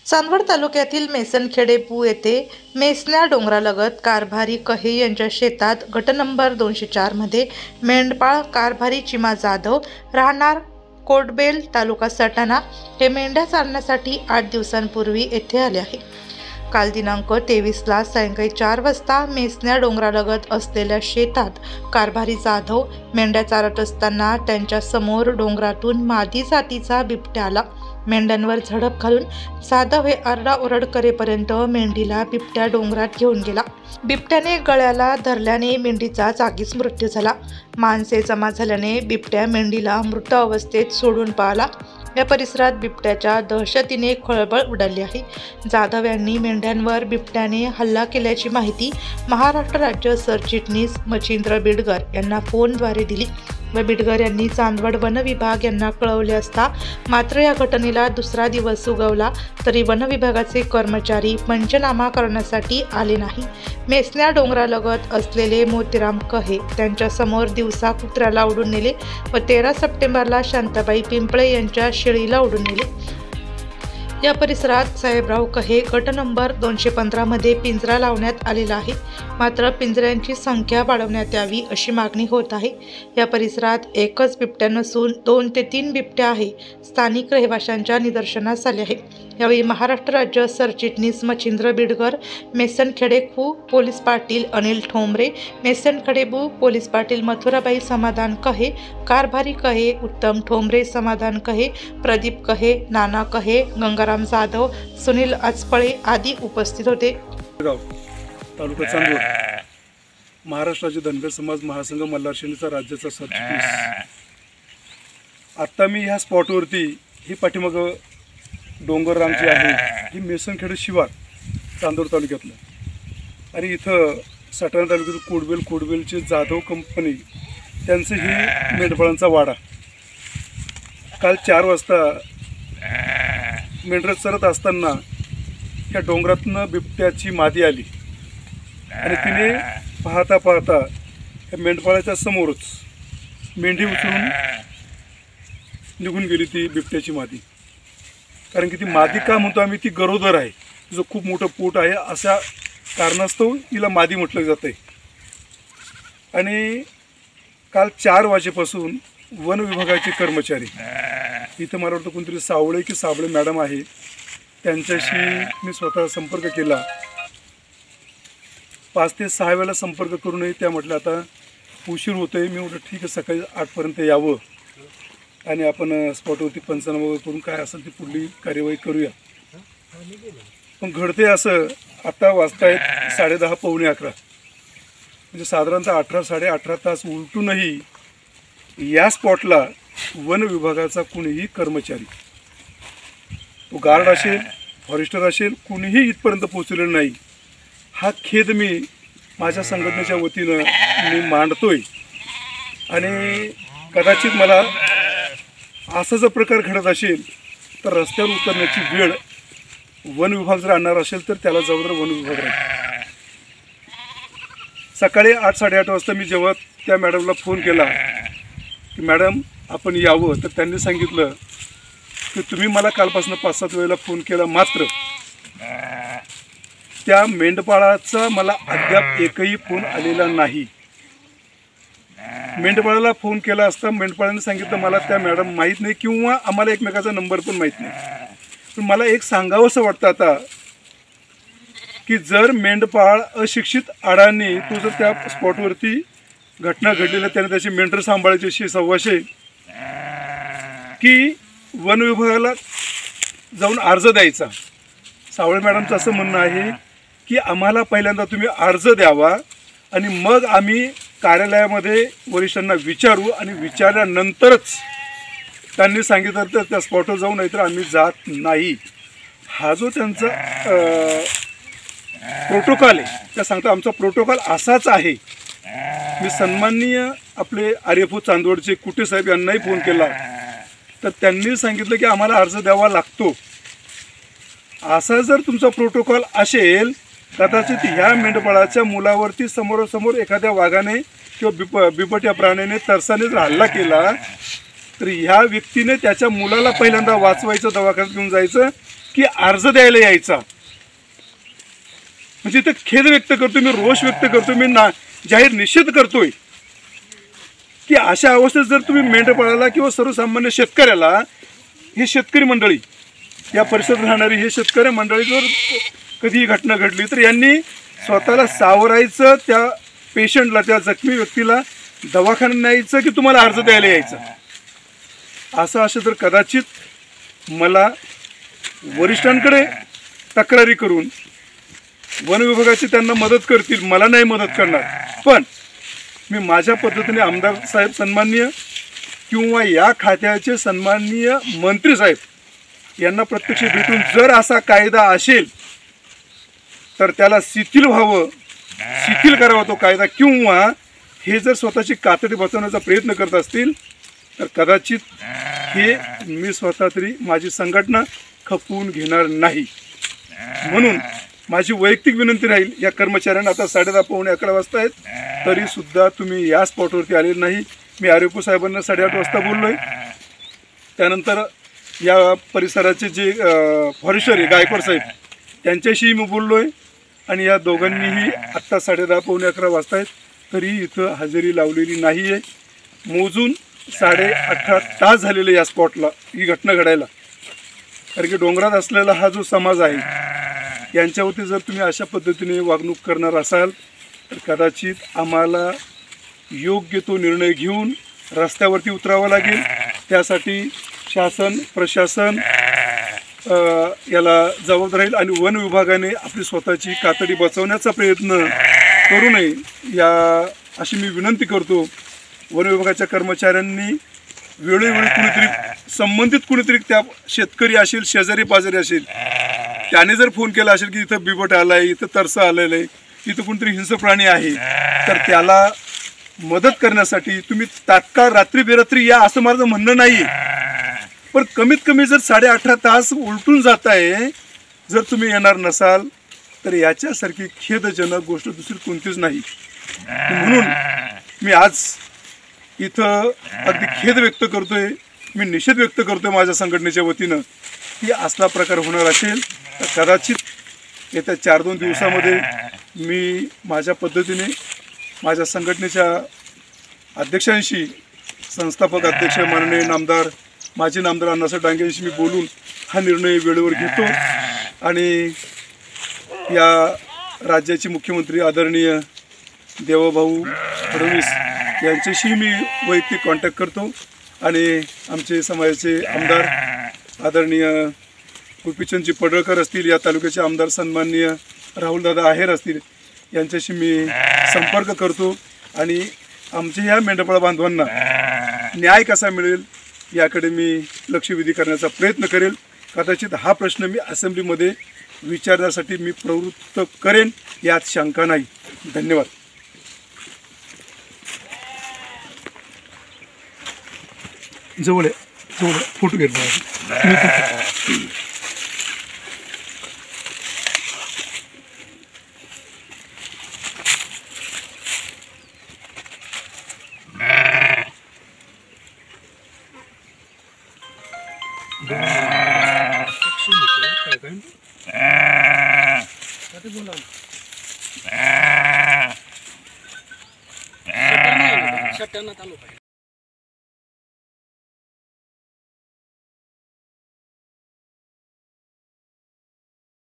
चांदवड तालुक्यातील मेसनखेडे येथे मेसन्या डोंगरालगत कारभारी कहे यांच्या शेतात गट नंबर 204 मध्ये मेंढपाळ कारभारी चिमा जाधव राहणार कोटबेल तालुका सटाणा हे मेंढ्या चारण्यासाठी 8 दिवसांपूर्वी येथे आले आहे। काल दिनांक 23ला सायंकाळी 4 वाजता मेसन्या डोंगरालगत असलेल्या शेतात कारभारी जाधव मेंढ्या चारत असताना त्यांच्या समोर डोंगरातून मादी जातीचा बिबट्या आला। मेंढ्यांवर झडप घालून जाधव हे आरडाओरड करेपर्यंत मेंढीला बिबट्या डोंगरात घेऊन गेला। बिबट्याने गळ्याला धरल्याने मेंढीचा जागीच मृत्यू झाला। माणसे जमा झाल्याने बिबट्या मेंढीला मृत अवस्थेत सोडून पळाला। या परिसरात बिबट्याच्या दहशतीने खळबळ उडाली आहे। जाधव यांनी मेंढ्यांवर बिबट्याने हल्ला केल्याची माहिती महाराष्ट्र राज्य सरचिटणीस मच्छिंद्र बिडकर यांना फोनद्वारे दिली व बिडकर यांनी चांदवड वन विभाग यांना कळवले असता मात्र या घटनेला दुसरा दिवस उगवला तरी वन विभागाचे कर्मचारी पंचनामा करण्यासाठी आले नाही। मेसन्या डोंगरालगत असलेले मोतीराम कहे त्यांच्या समोर दिवसा कुत्र्याला उडून नेले व 13 सप्टेंबरला शांताबाई पिंपळे यांच्या शेळीला उडून नेले। या परिसरात साहेबराव कहे गट नंबर 215 मध्ये पिंजरा लावण्यात आलेला आहे, मात्र पिंजऱ्यांची संख्या वाढवण्यात यावी अशी मागणी होत आहे। या परिसरात एकच बिबट्या नसून 2 ते 3 बिबट्या आहे स्थानिक रहिवाशांच्या निदर्शनास आले आहे। यावेळी महाराष्ट्र राज्य सरचिटणीस मच्छिंद्र बिडकर, मेसनखेडे पोलीस पाटील अनिल ठोंबरे, मेसनखेडे पोलीस पाटील मथुराबाई समाधान कहे, कारभारी कहे उत्तम ठोंबरे समाधान कहे, प्रदीप कहे, नाना कहे, गंगाराम जाधव, सुनील आचपळे आदी उपस्थित होते। तालुका चांदवड, महाराष्ट्र राज्य धनगर समाज महासंघ मल्हार सेनेचा राज्याचा सरचिटणीस। आता मी ह्या स्पॉटवरती ही पाठीमाग डोंगर रांगची आहे, ही मेसनखेडे शिवार चांदवड तालुक्यातलं आणि इथं सटाणा तालुक्यातील कोडबेलचे जाधव कंपनी त्यांचं ही मेंढपाळांचा वाडा। काल 4 वाजता मेंढरं चरत असताना त्या डोंगरातनं बिबट्याची मादी आली आणि तिने पाहता पाहता या मेंढपाळाच्या समोरच मेंढी उचलून निघून गेली ती बिबट्याची मादी। कारण की ती मादी का म्हणतो आम्ही, ती गरोदर आहे, तिचं खूप मोठं पोट आहे, अशा कारणास्तव तिला मादी म्हटलं जातं आहे। आणि काल 4 वाजेपासून वन विभागाचे कर्मचारी इथं मला वाटतं कोणतरी सावळे की साबळे मॅडम आहे, त्यांच्याशी मी स्वतः संपर्क केला। 5 ते 6 वेळेला संपर्क करूनही त्या म्हटलं आता उशीर होतोय। मी म्हटलं ठीक आहे, सकाळी 8पर्यंत यावं आणि आपण स्पॉटवरती पंचनामा करून काय असेल ती पुढली कार्यवाही करूया। पण घडते असं, आता वाजतायत 10:30 पावणे 11, म्हणजे साधारणतः 18 साडे 18 तास उलटूनही या स्पॉटला वन विभागाचा कुणीही कर्मचारी, तो गार्ड असेल, फॉरेस्टर असेल, कुणीही इथपर्यंत पोहोचलेलं नाही। हा खेद मी माझ्या संघटनेच्या वतीनं मी मांडतोय आणि कदाचित मला असा जर प्रकार घडत असेल तर रस्त्यावर उतरण्याची वेळ वन विभाग जर आणणार असेल तर त्याला जबाबदार वन विभाग राहील। सकाळी 8 साडे 8 वाजता मी जेव्हा त्या मॅडमला फोन केला की मॅडम आपण यावं, तर त्यांनी सांगितलं की तुम्ही मला कालपासून 5-7 वेळेला फोन केला, मात्र त्या मेंढपाळाचा मला अद्याप एकही फोन आलेला नाही। मेंढपाळाला फोन केला असता मेंढपाळाने सांगितलं मला त्या मॅडम माहीत नाही किंवा आम्हाला एकमेकाचा नंबर पण माहीत नाही। पण मला एक सांगावंसं वाटतं आता की जर मेंढपाळ अशिक्षित आडांनी तो जर त्या स्पॉटवरती घटना घडलेल्या त्याने त्याचे मेंढर सांभाळायचे सव्वाशे की वन विभागाला जाऊन अर्ज द्यायचा। सावळे मॅडमचं असं म्हणणं आहे की आम्हाला पहिल्यांदा तुम्ही अर्ज द्यावा आणि मग आम्ही कार्यालयामध्ये वरिष्ठांना विचारू आणि विचारल्यानंतरच त्यांनी सांगितलं तर त्या स्पॉटवर जाऊ, नाहीतर आम्ही जात नाही। हा जो त्यांचा प्रोटोकॉल आहे, त्या सांगता आमचा प्रोटोकॉल असाच आहे। मी सन्माननीय आपले आर्यफो चांदवडचे कुटे साहेब यांनाही फोन केला तर त्यांनी सांगितलं की आम्हाला अर्ज द्यावा लागतो। असा जर तुमचा प्रोटोकॉल असेल, कदाचित ह्या मेंढपाळाच्या मुलावरती समोरासमोर एखाद्या वाघाने किंवा बिबट्या प्राण्याने तरसाने जर हल्ला केला तर ह्या व्यक्तीने त्याच्या मुलाला पहिल्यांदा वाचवायचं, दवाखान्यात घेऊन जायचं की अर्ज द्यायला यायचा. म्हणजे इथं खेद व्यक्त करतोय मी, रोष व्यक्त करतोय मी, जाहीर निषेध करतोय की अशा अवस्थेत जर तुम्ही मेंढपाळाला किंवा सर्वसामान्य शेतकऱ्याला, हे शेतकरी मंडळी, या परिसरात राहणारी हे शेतकरी मंडळी, जर कधी घटना घडली तर यांनी स्वतःला सावरायचं, त्या पेशंटला, त्या जखमी व्यक्तीला दवाखान्यात न्यायचं की तुम्हाला अर्ज द्यायला यायचं. असं तर कदाचित मला वरिष्ठांकडे तक्रारी करून वन विभागाची त्यांना मदत करतील, मला नाही मदत करणार. पण मी माझ्या पद्धतीने आमदार साहेब सन्माननीय किंवा या खात्याचे सन्माननीय मंत्री साहेब यांना प्रत्यक्ष भेटून जर असा कायदा असेल तर त्याला शिथिल व्हावं, शिथिल करावा तो कायदा, किंवा हे जर स्वतःची कातडी बचवण्याचा प्रयत्न करत असतील तर कदाचित हे मी स्वतः तरी माझी संघटना खपवून घेणार नाही. म्हणून माझी वैयक्तिक विनंती राहील, या कर्मचाऱ्यांना आता 10:30 पावणे 11 वाजता आहेत, तरीसुद्धा तुम्ही या स्पॉटवरती आलेले नाही. मी आरोग्य साहेबांना 8:30 वाजता बोललो आहे. त्यानंतर या परिसराचे जे फॉरेस्टर आहे गायकवाड साहेब, त्यांच्याशीही मी बोललो आहे आणि या दोघांनीही आत्ता 10:30 पावणे 11 वाजता आहेत, तरी इथं हजेरी लावलेली नाही आहे. मोजून 18.5 तास झालेले या स्पॉटला ही घटना घडायला. कारण की डोंगरात असलेला हा जो समाज आहे यांच्यावरती जर तुम्ही अशा पद्धतीने वागणूक करणार असाल तर कदाचित आम्हाला योग्य तो निर्णय घेऊन रस्त्यावरती उतरावं लागेल. त्यासाठी शासन, प्रशासन याला जबाबदार राहील आणि वन विभागाने आपली स्वतःची कातडी बचवण्याचा प्रयत्न करू नये, या अशी मी विनंती करतो. वन विभागाच्या कर्मचाऱ्यांनी वेळोवेळी कुणीतरी संबंधित कुणीतरी, त्या शेतकरी असेल, शेजारी पाजारी असेल, त्याने जर फोन केला असेल की इथं बिबट आलाय, इथं तरसं आलेलं आहे, इथं कोणतरी हिंस्र प्राणी आहे, तर त्याला मदत करण्यासाठी तुम्ही तात्काळ रात्री बेरात्री या, असं माझं म्हणणं नाही. पण कमीत कमी जर 18.5 तास उलटून जात आहे, जर तुम्ही येणार नसाल तर याच्यासारखी खेदजनक गोष्ट दुसरी कोणतीच नाही. म्हणून मी आज इथं अगदी खेद व्यक्त करतोय, मी निषेध व्यक्त करतोय माझ्या संघटनेच्या वतीनं की असला प्रकार होणार असेल तर कदाचित येत्या 4-2 दिवसामध्ये मी माझ्या पद्धतीने माझ्या संघटनेच्या अध्यक्षांशी, संस्थापक अध्यक्ष माननीय नामदार, माजी नामदार अण्णासाहेब डांगे यांशी मी बोलून हा निर्णय वेळेवर घेतो आणि या राज्याचे मुख्यमंत्री आदरणीय देवभाऊ फडणवीस यांच्याशी मी वैयक्तिक कॉन्टॅक्ट करतो आणि आमचे समाजाचे आमदार आदरणीय गोपीचंदजी पडळकर असतील, या तालुक्याचे आमदार सन्माननीय राहुलदादा आहेर असतील, यांच्याशी मी संपर्क करतो आणि आमच्या ह्या मेंढपाळ बांधवांना न्याय कसा मिळेल याकडे मी लक्षवेधी करण्याचा प्रयत्न करेल. कदाचित हा प्रश्न मी असेंब्लीमध्ये विचारण्यासाठी मी प्रवृत्त करेन, यात शंका नाही. धन्यवाद. जवळ फोटो घेत सट्ट्यानं चालू